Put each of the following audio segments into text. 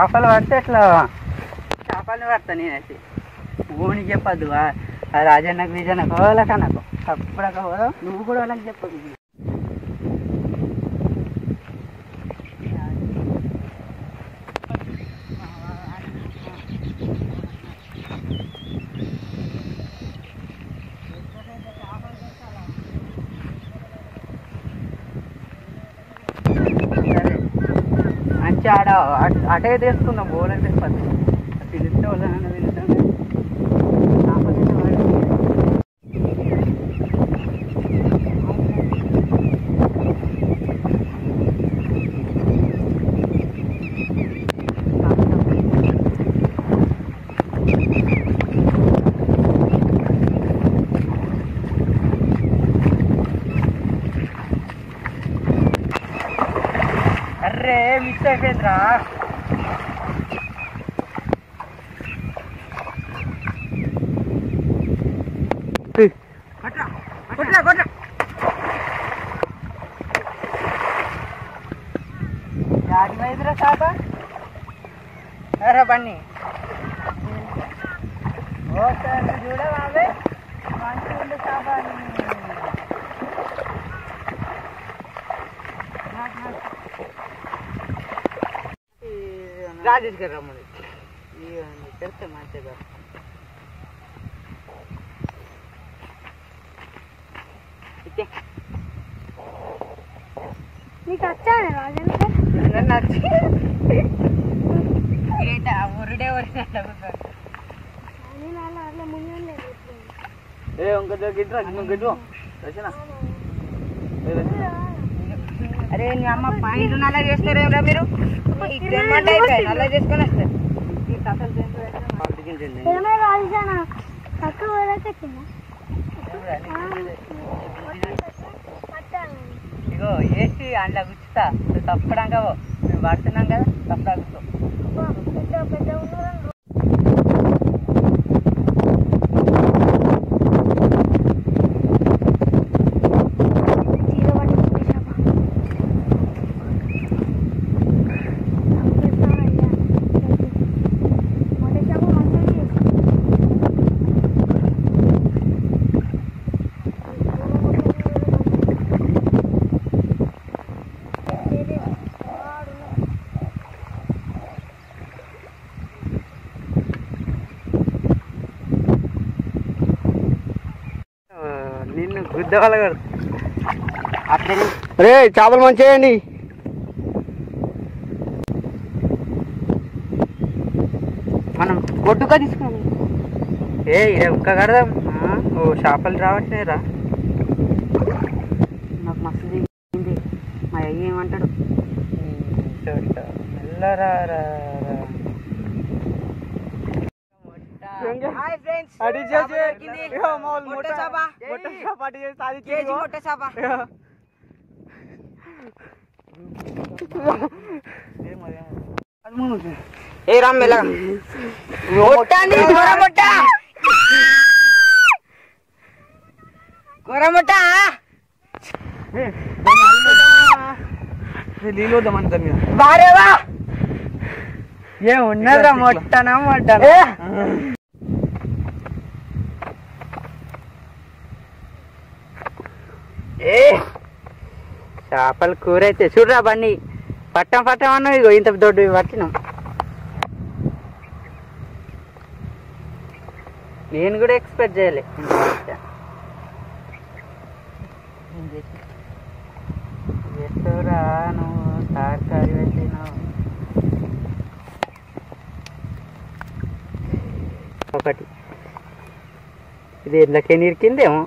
చేపలు పడితే ఇట్లా చేపలు పడతా నేనైతే ఓనికి చెప్పద్దు రాజన్నకు విజయనకు వాళ్ళకి నాకు అప్పుడక పోదాం నువ్వు కూడా వాళ్ళకి చెప్పదు మంచి ఆడ అటే తీసుకుందాం బోలంటే పిలిస్తే వాళ్ళ వెళ్తాం అర్రే మిస్ అయిపోయిందిరా యాడిపోయిందిరా చేప అరే బన్నీ ఓసారి చూడవే మంచిగా ఉండే చేప రాజేష్ గారు రమ్మని చెప్తే మంచిగా నీకు వచ్చాను రాజేష్ ఒరిడే అరే నీ అమ్మ పాయింట్లు నల్ల చేస్తారేమరా మీరు నల్ల చేసుకొని వస్తారు ఇగో వేసి అందులో గుచ్చుతా తప్పడాక మేము పడుతున్నాం కదా తప్పడా నిన్ను గుద్దవాళ్ళ కాదు అట్లే రే చేపలు మంచియండి మనం కొట్టుగా తీసుకున్నాం ఇదే ఒక్క కడదాం ఓ చేపలు రావట్లేరా నాకు మస్తు దిగింది మా అయ్య ఏమంటాడు మెల్లరా ఏ రామ్ మెల్ల నీళ్ళు వద్దామని దాని మీద బారేవా ఏ ఉన్నదా మొట్టనా మొట్టనా చేపల కూర అయితే చూడరా బండి పట్టం అన్నా ఇగో ఇంత దొడ్డు పట్టినాం నేను కూడా ఎక్స్పెక్ట్ చేయలే ఎస్తురా నువ్వు సార్కారి పెట్టినావు ఒకటి ఇది ఎట్లకే నిరికిందేమో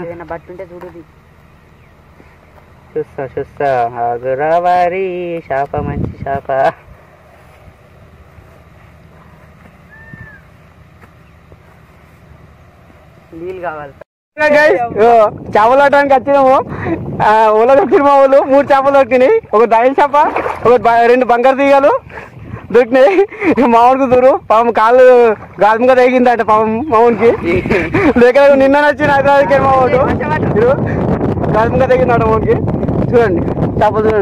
ఏదైనా బట్టి ఉంటే చూడు చూస్తా ఆగురావారి చేప మంచి చేప నీళ్ళు కావాలి చేపలు పట్టడానికి వచ్చినాము ఓలా దొరికిన మా వాళ్ళు 3 చేపలు దొరికినాయి ఒక దాయిల చేప ఒక 2 బంగారు తీగలు దొరికినాయి మామూలుకు దూరు పాపం కాళ్ళు గాజుగా తగిలిందట పాపం మామూలుకి లేక నిన్న నచ్చిన హైదరాబాద్కి మామూలు గర్భంగా తగ్గినాడు ఓకే చూడండి చేపలు చూడండి.